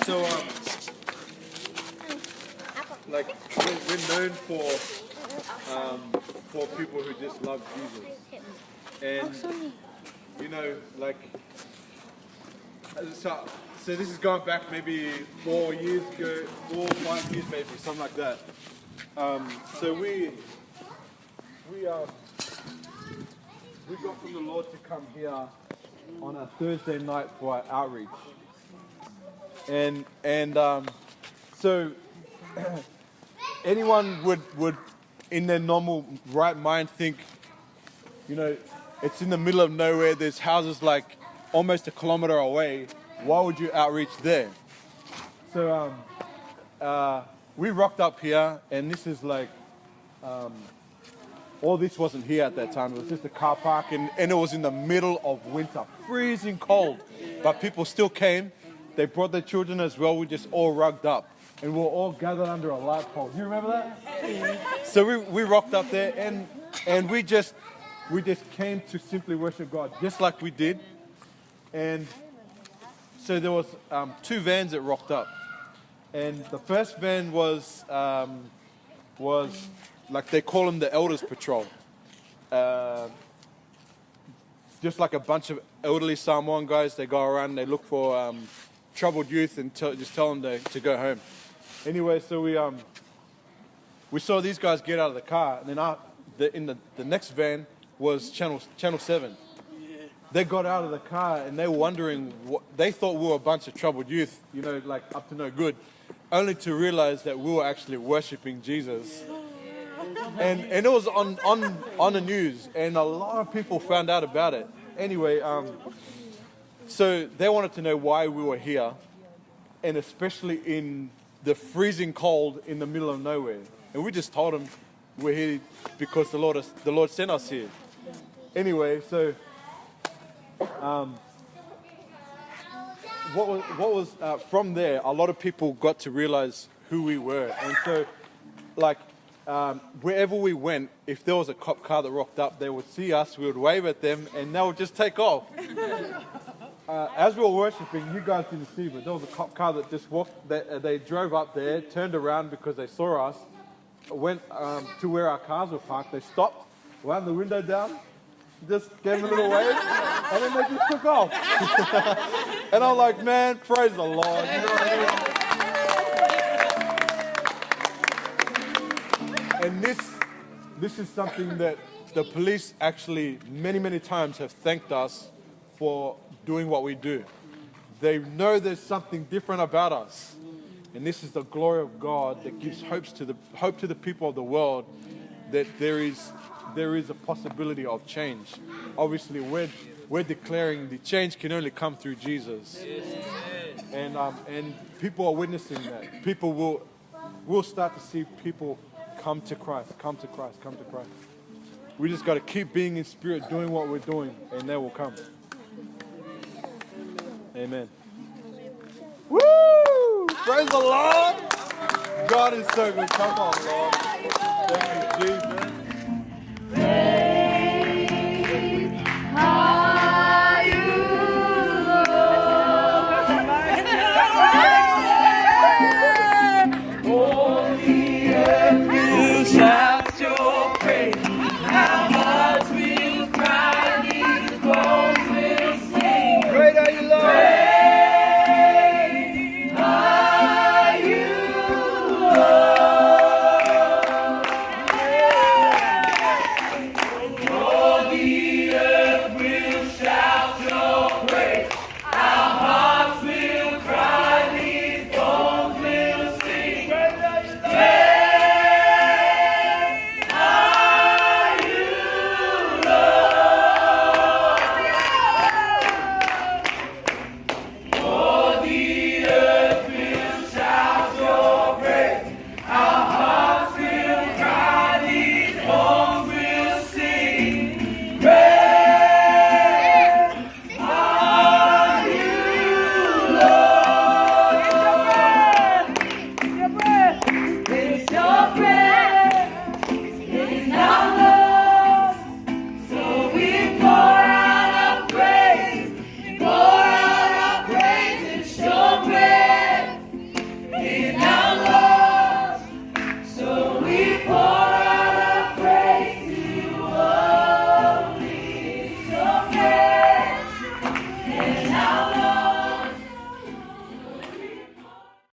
So, like, we're known for people who just love Jesus. And, you know, like, so this is going back maybe 4 years ago, 4 or 5 years maybe, something like that. So we got from the Lord to come here on a Thursday night for our outreach. And so anyone would in their normal right mind think, you know, it's in the middle of nowhere, there's houses like almost 1 kilometer away, why would you outreach there? So we rocked up here, and this is like, all this wasn't here at that time, it was just a car park, and it was in the middle of winter, freezing cold, but people still came. They brought their children as well. We just all rugged up, and we were all gathered under a light pole. Do you remember that? So we rocked up there, and we just came to simply worship God, just like we did. And so there was 2 vans that rocked up, and the first van was like they call them the Elders Patrol. Just like a bunch of elderly Samoan guys, they go around and they look for troubled youth and just tell them to go home. Anyway, so we saw these guys get out of the car, and then the next van was Channel 7. They got out of the car and they were wondering, they thought we were a bunch of troubled youth, you know, like up to no good, only to realize that we were actually worshiping Jesus. And it was on the news, and a lot of people found out about it. Anyway, so they wanted to know why we were here, and especially in the freezing cold in the middle of nowhere. And we just told them we're here because the Lord sent us here. Anyway, so what was from there, a lot of people got to realize who we were. And so, like, wherever we went, if there was a cop car that rocked up, they would see us, we would wave at them, and they would just take off. As we were worshiping, you guys didn't see, but there was a cop car that just walked, they drove up there, turned around because they saw us, went to where our cars were parked, they stopped, wound the window down, just gave a little wave, and then they just took off. And I'm like, man, praise the Lord. You know what I mean? And this is something that the police actually many, many times have thanked us for doing what we do. They know there's something different about us. And this is the glory of God that gives hope to the people of the world that there is a possibility of change. Obviously, we're declaring the change can only come through Jesus. And people are witnessing that. People will start to see people come to Christ, come to Christ, come to Christ. We just got to keep being in spirit, doing what we're doing, and they will come. Amen. Woo! Praise the Lord! God is so good. Come on, Lord. Thank you.